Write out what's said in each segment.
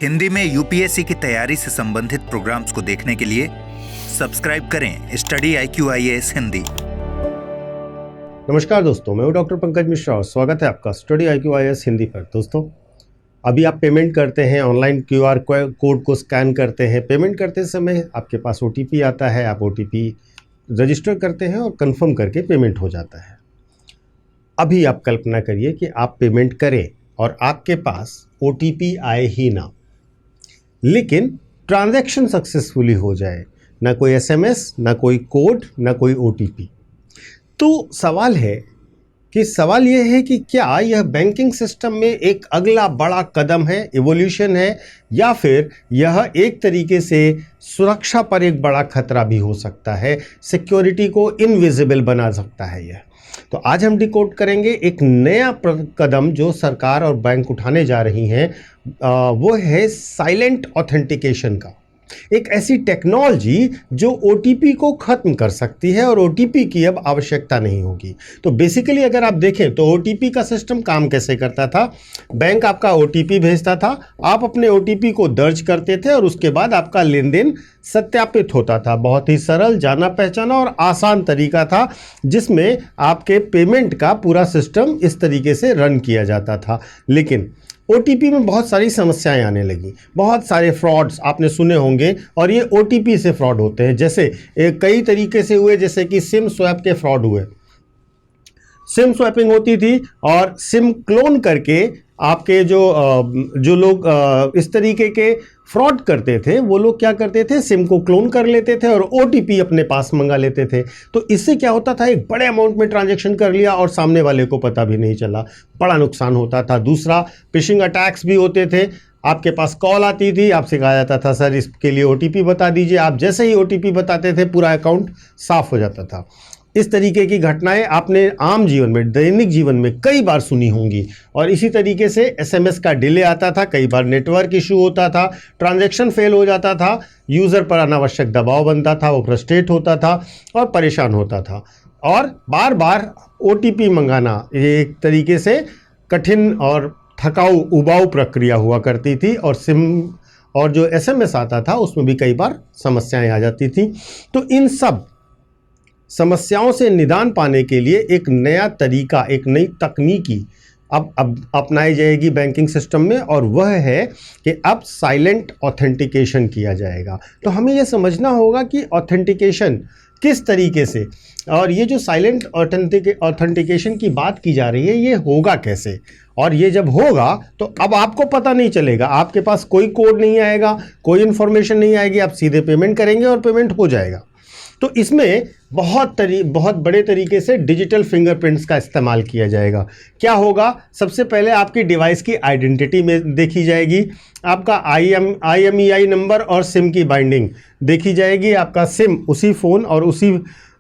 हिंदी में यूपीएससी की तैयारी से संबंधित प्रोग्राम्स को देखने के लिए सब्सक्राइब करें स्टडी IQIAS हिंदी। नमस्कार दोस्तों, मैं हूं डॉक्टर पंकज मिश्रा और स्वागत है आपका स्टडी IQIAS हिंदी पर। दोस्तों, अभी आप पेमेंट करते हैं, ऑनलाइन QR कोड को स्कैन करते हैं। पेमेंट करते समय आपके पास OTP आता है, आप OTP रजिस्टर करते हैं और कंफर्म करके पेमेंट हो जाता है। अभी आप कल्पना करिए कि आप पेमेंट करें और आपके पास OTP आए ही ना, लेकिन ट्रांजैक्शन सक्सेसफुली हो जाए, ना कोई SMS, ना कोई कोड, ना कोई OTP। तो सवाल ये है कि क्या यह बैंकिंग सिस्टम में एक अगला बड़ा कदम है, इवोल्यूशन है, या फिर यह एक तरीके से सुरक्षा पर एक बड़ा खतरा भी हो सकता है, सिक्योरिटी को इनविजिबल बना सकता है यह। तो आज हम डिकोड करेंगे एक नया कदम जो सरकार और बैंक उठाने जा रही हैं, वो है साइलेंट ऑथेंटिकेशन का। एक ऐसी टेक्नोलॉजी जो OTP को खत्म कर सकती है और OTP की अब आवश्यकता नहीं होगी। तो बेसिकली अगर आप देखें तो OTP का सिस्टम काम कैसे करता था। बैंक आपका OTP भेजता था, आप अपने OTP को दर्ज करते थे और उसके बाद आपका लेन देन सत्यापित होता था। बहुत ही सरल, जाना पहचाना और आसान तरीका था जिसमें आपके पेमेंट का पूरा सिस्टम इस तरीके से रन किया जाता था। लेकिन OTP में बहुत सारी समस्याएं आने लगी, बहुत सारे फ्रॉड्स आपने सुने होंगे और ये OTP से फ्रॉड होते हैं। जैसे कई तरीके से हुए, जैसे कि सिम स्वैप के फ्रॉड हुए। सिम स्वैपिंग होती थी और सिम क्लोन करके आपके जो लोग इस तरीके के फ्रॉड करते थे, वो लोग क्या करते थे, सिम को क्लोन कर लेते थे और OTP अपने पास मंगा लेते थे। तो इससे क्या होता था, एक बड़े अमाउंट में ट्रांजैक्शन कर लिया और सामने वाले को पता भी नहीं चला, बड़ा नुकसान होता था। दूसरा, फिशिंग अटैक्स भी होते थे। आपके पास कॉल आती थी, आपसे कहा जाता था सर इसके लिए OTP बता दीजिए। आप जैसे ही OTP बताते थे पूरा अकाउंट साफ हो जाता था। इस तरीके की घटनाएं आपने आम जीवन में, दैनिक जीवन में कई बार सुनी होंगी। और इसी तरीके से SMS का डिले आता था, कई बार नेटवर्क इशू होता था, ट्रांजैक्शन फेल हो जाता था, यूज़र पर अनावश्यक दबाव बनता था, वो फ्रस्ट्रेट होता था और परेशान होता था। और बार बार OTP मंगाना ये एक तरीके से कठिन और थकाऊ, उबाऊ प्रक्रिया हुआ करती थी। और सिम और जो SMS आता था उसमें भी कई बार समस्याएं आ जाती थी। तो इन सब समस्याओं से निदान पाने के लिए एक नया तरीका, एक नई तकनीकी अब अपनाई जाएगी बैंकिंग सिस्टम में, और वह है कि अब साइलेंट ऑथेंटिकेशन किया जाएगा। तो हमें यह समझना होगा कि ऑथेंटिकेशन किस तरीके से, और ये जो साइलेंट ऑथेंटिकेशन की बात की जा रही है, ये होगा कैसे। और ये जब होगा तो अब आपको पता नहीं चलेगा, आपके पास कोई कोड नहीं आएगा, कोई इन्फॉर्मेशन नहीं आएगी, आप सीधे पेमेंट करेंगे और पेमेंट हो जाएगा। तो इसमें बहुत बड़े तरीके से डिजिटल फिंगरप्रिंट्स का इस्तेमाल किया जाएगा। क्या होगा, सबसे पहले आपकी डिवाइस की आइडेंटिटी में देखी जाएगी, आपका IMEI नंबर और सिम की बाइंडिंग देखी जाएगी, आपका सिम उसी फ़ोन और उसी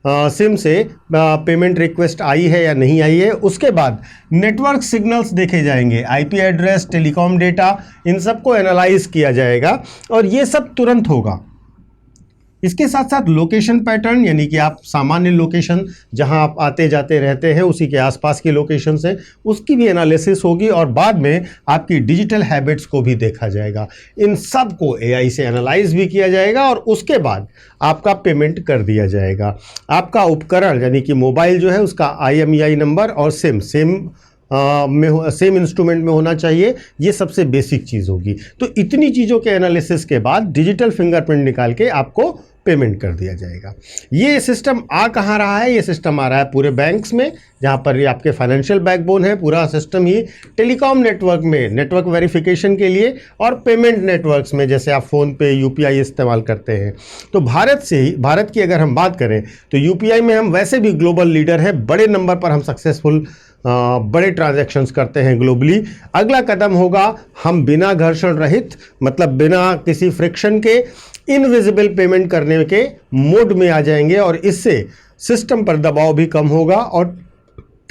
सिम से पेमेंट रिक्वेस्ट आई है या नहीं आई है। उसके बाद नेटवर्क सिग्नल्स देखे जाएंगे, IP एड्रेस, टेलीकॉम डेटा, इन सब को एनालाइज किया जाएगा और ये सब तुरंत होगा। इसके साथ साथ लोकेशन पैटर्न, यानी कि आप सामान्य लोकेशन जहां आप आते जाते रहते हैं उसी के आसपास की लोकेशन से, उसकी भी एनालिसिस होगी और बाद में आपकी डिजिटल हैबिट्स को भी देखा जाएगा। इन सब को AI से एनालाइज भी किया जाएगा और उसके बाद आपका पेमेंट कर दिया जाएगा। आपका उपकरण यानी कि मोबाइल जो है उसका IMEI नंबर और सेम इंस्ट्रूमेंट में होना चाहिए। ये सबसे बेसिक चीज़ होगी। तो इतनी चीज़ों के एनालिसिस के बाद डिजिटल फिंगरप्रिंट निकाल के आपको पेमेंट कर दिया जाएगा। ये सिस्टम आ कहाँ रहा है, ये सिस्टम आ रहा है पूरे बैंक्स में, जहाँ पर ये आपके फाइनेंशियल बैकबोन है। पूरा सिस्टम ही टेलीकॉम नेटवर्क में, नेटवर्क वेरिफिकेशन के लिए, और पेमेंट नेटवर्क्स में, जैसे आप फ़ोन पे UPI इस्तेमाल करते हैं। तो भारत की अगर हम बात करें तो UPI में हम वैसे भी ग्लोबल लीडर है, बड़े नंबर पर हम सक्सेसफुल बड़े ट्रांजैक्शंस करते हैं ग्लोबली। अगला कदम होगा हम बिना घर्षण रहित, मतलब बिना किसी फ्रिक्शन के, इनविजिबल पेमेंट करने के मोड में आ जाएंगे और इससे सिस्टम पर दबाव भी कम होगा और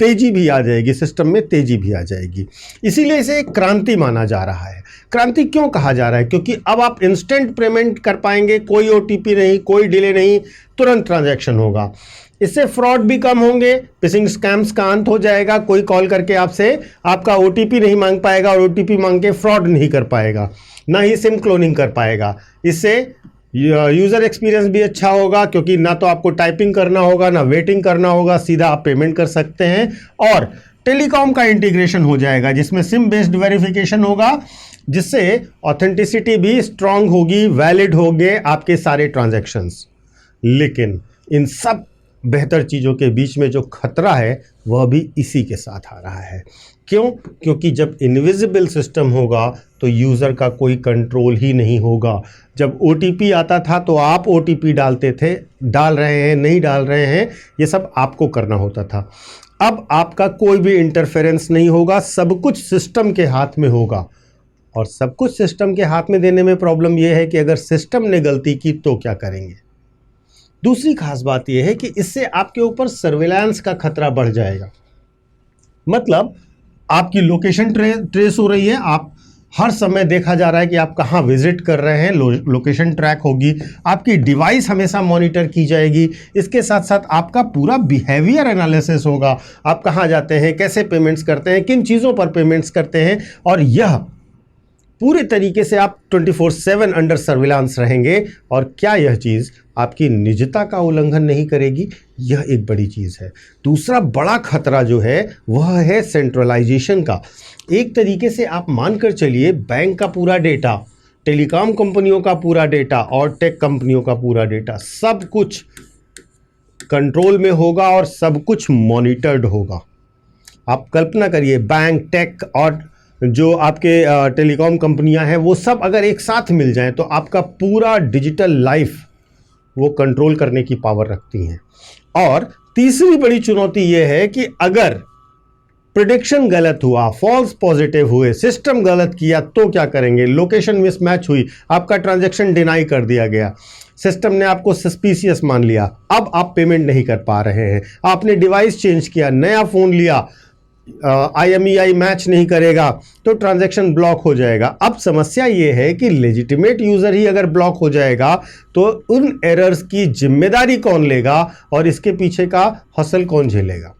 तेजी भी आ जाएगी, सिस्टम में तेजी भी आ जाएगी। इसीलिए इसे एक क्रांति माना जा रहा है। क्रांति क्यों कहा जा रहा है? क्योंकि अब आप इंस्टेंट पेमेंट कर पाएंगे, कोई ओटीपी नहीं, कोई डिले नहीं, तुरंत ट्रांजैक्शन होगा। इससे फ्रॉड भी कम होंगे, फिशिंग स्कैम्स का अंत हो जाएगा, कोई कॉल करके आपसे आपका ओटीपी नहीं मांग पाएगा और ओटीपी मांग के फ्रॉड नहीं कर पाएगा, ना ही सिम क्लोनिंग कर पाएगा। इससे यूज़र एक्सपीरियंस भी अच्छा होगा, क्योंकि ना तो आपको टाइपिंग करना होगा ना वेटिंग करना होगा, सीधा आप पेमेंट कर सकते हैं। और टेलीकॉम का इंटीग्रेशन हो जाएगा जिसमें सिम बेस्ड वेरिफिकेशन होगा, जिससे ऑथेंटिसिटी भी स्ट्रांग होगी, वैलिड होंगे आपके सारे ट्रांजैक्शंस। लेकिन इन सब बेहतर चीज़ों के बीच में जो खतरा है वह भी इसी के साथ आ रहा है। क्यों? क्योंकि जब इनविजिबल सिस्टम होगा तो यूज़र का कोई कंट्रोल ही नहीं होगा। जब ओटीपी आता था तो आप ओटीपी डालते थे, डाल रहे हैं नहीं डाल रहे हैं ये सब आपको करना होता था। अब आपका कोई भी इंटरफेरेंस नहीं होगा, सब कुछ सिस्टम के हाथ में होगा। और सब कुछ सिस्टम के हाथ में देने में प्रॉब्लम यह है कि अगर सिस्टम ने गलती की तो क्या करेंगे। दूसरी खास बात यह है कि इससे आपके ऊपर सर्विलांस का खतरा बढ़ जाएगा। मतलब आपकी लोकेशन ट्रेस हो रही है, आप हर समय देखा जा रहा है कि आप कहाँ विजिट कर रहे हैं, लोकेशन ट्रैक होगी, आपकी डिवाइस हमेशा मॉनिटर की जाएगी। इसके साथ साथ आपका पूरा बिहेवियर एनालिसिस होगा, आप कहाँ जाते हैं, कैसे पेमेंट्स करते हैं, किन चीज़ों पर पेमेंट्स करते हैं, और यह पूरे तरीके से आप 24/7 अंडर सर्विलांस रहेंगे। और क्या यह चीज़ आपकी निजता का उल्लंघन नहीं करेगी? यह एक बड़ी चीज़ है। दूसरा बड़ा खतरा जो है वह है सेंट्रलाइजेशन का। एक तरीके से आप मानकर चलिए बैंक का पूरा डेटा, टेलीकॉम कंपनियों का पूरा डेटा और टेक कंपनियों का पूरा डेटा सब कुछ कंट्रोल में होगा और सब कुछ मॉनिटर्ड होगा। आप कल्पना करिए, बैंक, टेक और जो आपके टेलीकॉम कंपनियां हैं वो सब अगर एक साथ मिल जाएं तो आपका पूरा डिजिटल लाइफ वो कंट्रोल करने की पावर रखती हैं। और तीसरी बड़ी चुनौती ये है कि अगर प्रेडिक्शन गलत हुआ, फॉल्स पॉजिटिव हुए, सिस्टम गलत किया तो क्या करेंगे? लोकेशन मिसमैच हुई, आपका ट्रांजैक्शन डिनाई कर दिया गया, सिस्टम ने आपको सस्पिशियस मान लिया, अब आप पेमेंट नहीं कर पा रहे हैं, आपने डिवाइस चेंज किया, नया फ़ोन लिया, IMEI मैच नहीं करेगा तो ट्रांजैक्शन ब्लॉक हो जाएगा। अब समस्या ये है कि लेजिटिमेट यूज़र ही अगर ब्लॉक हो जाएगा तो उन एरर्स की जिम्मेदारी कौन लेगा और इसके पीछे का हसल कौन झेलेगा?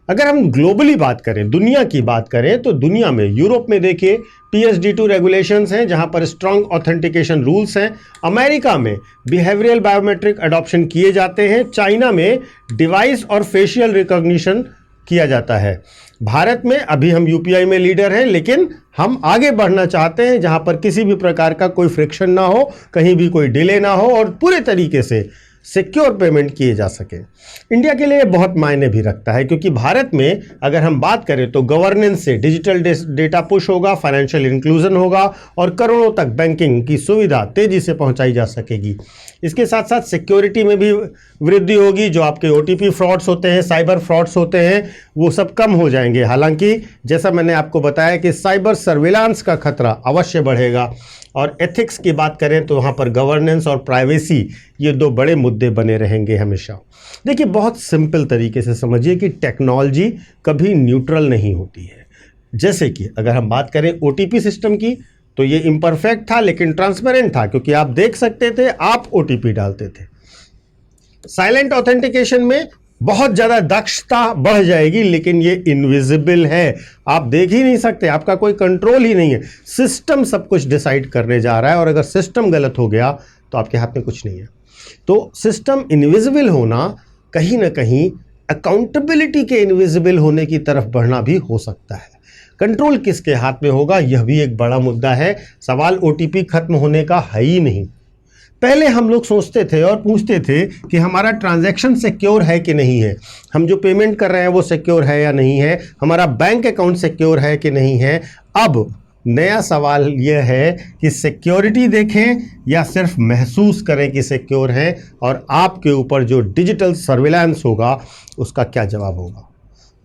अगर हम ग्लोबली बात करें, दुनिया की बात करें, तो दुनिया में यूरोप में देखिए PSD2 रेगुलेशंस हैं जहां पर स्ट्रांग ऑथेंटिकेशन रूल्स हैं। अमेरिका में बिहेवियरल बायोमेट्रिक अडॉप्शन किए जाते हैं। चाइना में डिवाइस और फेशियल रिकॉग्निशन किया जाता है। भारत में अभी हम UPI में लीडर हैं, लेकिन हम आगे बढ़ना चाहते हैं जहां पर किसी भी प्रकार का कोई फ्रिक्शन ना हो, कहीं भी कोई डिले ना हो और पूरे तरीके से सिक्योर पेमेंट किए जा सके। इंडिया के लिए बहुत मायने भी रखता है, क्योंकि भारत में अगर हम बात करें तो गवर्नेंस से डिजिटल डेटा पुश होगा, फाइनेंशियल इंक्लूजन होगा और करोड़ों तक बैंकिंग की सुविधा तेजी से पहुंचाई जा सकेगी। इसके साथ साथ सिक्योरिटी में भी वृद्धि होगी। जो आपके OTP फ्रॉड्स होते हैं, साइबर फ्रॉड्स होते हैं, वो सब कम हो जाएंगे। हालांकि जैसा मैंने आपको बताया कि साइबर सर्विलांस का खतरा अवश्य बढ़ेगा। और एथिक्स की बात करें तो वहाँ पर गवर्नेंस और प्राइवेसी, ये दो बड़े मुद्दे बने रहेंगे हमेशा। देखिए, बहुत सिंपल तरीके से समझिए कि टेक्नोलॉजी कभी न्यूट्रल नहीं होती है। जैसे कि अगर हम बात करें OTP सिस्टम की, तो ये इम्परफेक्ट था लेकिन ट्रांसपेरेंट था, क्योंकि आप देख सकते थे, आप OTP डालते थे। साइलेंट ऑथेंटिकेशन में बहुत ज़्यादा दक्षता बढ़ जाएगी, लेकिन ये इनविजिबल है, आप देख ही नहीं सकते, आपका कोई कंट्रोल ही नहीं है। सिस्टम सब कुछ डिसाइड करने जा रहा है और अगर सिस्टम गलत हो गया तो आपके हाथ में कुछ नहीं है। तो सिस्टम इनविजिबल होना कहीं ना कहीं अकाउंटेबिलिटी के इनविजिबल होने की तरफ बढ़ना भी हो सकता है। कंट्रोल किसके हाथ में होगा, यह भी एक बड़ा मुद्दा है। सवाल OTP खत्म होने का है ही नहीं। पहले हम लोग सोचते थे और पूछते थे कि हमारा ट्रांजैक्शन सिक्योर है कि नहीं है, हम जो पेमेंट कर रहे हैं वो सिक्योर है या नहीं है, हमारा बैंक अकाउंट सिक्योर है कि नहीं है। अब नया सवाल यह है कि सिक्योरिटी देखें या सिर्फ महसूस करें कि सिक्योर है, और आपके ऊपर जो डिजिटल सर्विलांस होगा उसका क्या जवाब होगा।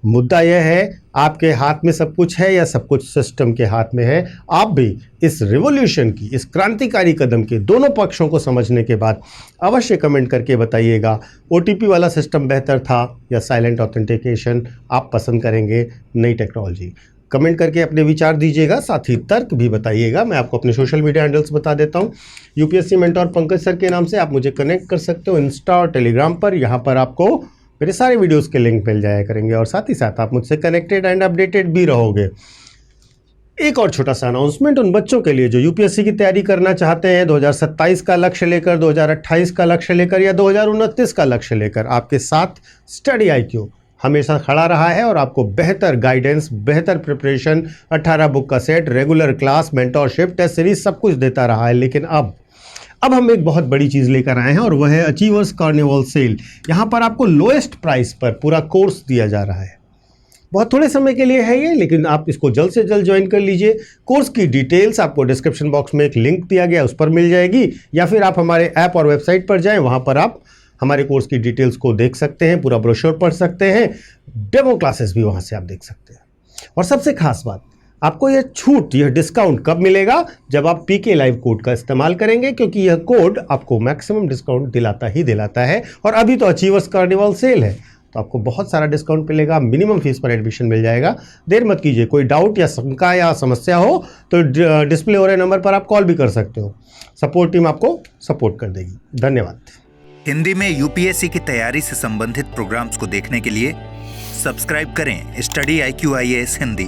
मुद्दा यह है आपके हाथ में सब कुछ है या सब कुछ सिस्टम के हाथ में है। आप भी इस रिवॉल्यूशन की, इस क्रांतिकारी कदम के दोनों पक्षों को समझने के बाद अवश्य कमेंट करके बताइएगा OTP वाला सिस्टम बेहतर था या साइलेंट ऑथेंटिकेशन आप पसंद करेंगे नई टेक्नोलॉजी। कमेंट करके अपने विचार दीजिएगा, साथ ही तर्क भी बताइएगा। मैं आपको अपने सोशल मीडिया हैंडल्स बता देता हूँ। UPSC मेंटोर पंकज सर के नाम से आप मुझे कनेक्ट कर सकते हो इंस्टा और टेलीग्राम पर। यहाँ पर आपको मेरे सारे वीडियोस के लिंक मिल जाया करेंगे और साथ ही साथ आप मुझसे कनेक्टेड एंड अपडेटेड भी रहोगे। एक और छोटा सा अनाउंसमेंट उन बच्चों के लिए जो UPSC की तैयारी करना चाहते हैं, 2027 का लक्ष्य लेकर, 2028 का लक्ष्य लेकर या 2029 का लक्ष्य लेकर आपके साथ स्टडी IQ हमेशा खड़ा रहा है और आपको बेहतर गाइडेंस, बेहतर प्रिपरेशन, 18 बुक का set, regular class, mentorship, test series सब कुछ देता रहा है। लेकिन अब हम एक बहुत बड़ी चीज़ लेकर आए हैं और वह है अचीवर्स कार्निवल सेल। यहाँ पर आपको लोएस्ट प्राइस पर पूरा कोर्स दिया जा रहा है। बहुत थोड़े समय के लिए है ये, लेकिन आप इसको जल्द से जल्द ज्वाइन कर लीजिए। कोर्स की डिटेल्स आपको डिस्क्रिप्शन बॉक्स में एक लिंक दिया गया उस पर मिल जाएगी, या फिर आप हमारे ऐप और वेबसाइट पर जाएं, वहाँ पर आप हमारे कोर्स की डिटेल्स को देख सकते हैं, पूरा ब्रोशर पढ़ सकते हैं, डेमो क्लासेस भी वहाँ से आप देख सकते हैं। और सबसे खास बात, आपको यह छूट, यह डिस्काउंट कब मिलेगा? जब आप PK लाइव कोड का इस्तेमाल करेंगे, क्योंकि यह कोड आपको मैक्सिमम डिस्काउंट दिलाता है। और अभी तो अचीवर्स कार्निवल सेल है तो आपको बहुत सारा डिस्काउंट मिलेगा, मिनिमम फीस पर एडमिशन मिल जाएगा। देर मत कीजिए, कोई डाउट या शंका या समस्या हो तो डिस्प्ले हो रहे नंबर पर आप कॉल भी कर सकते हो। सपोर्ट टीम आपको सपोर्ट कर देगी। धन्यवाद। हिंदी में UPSC की तैयारी से संबंधित प्रोग्राम्स को देखने के लिए सब्सक्राइब करें स्टडी IQ IAS हिंदी।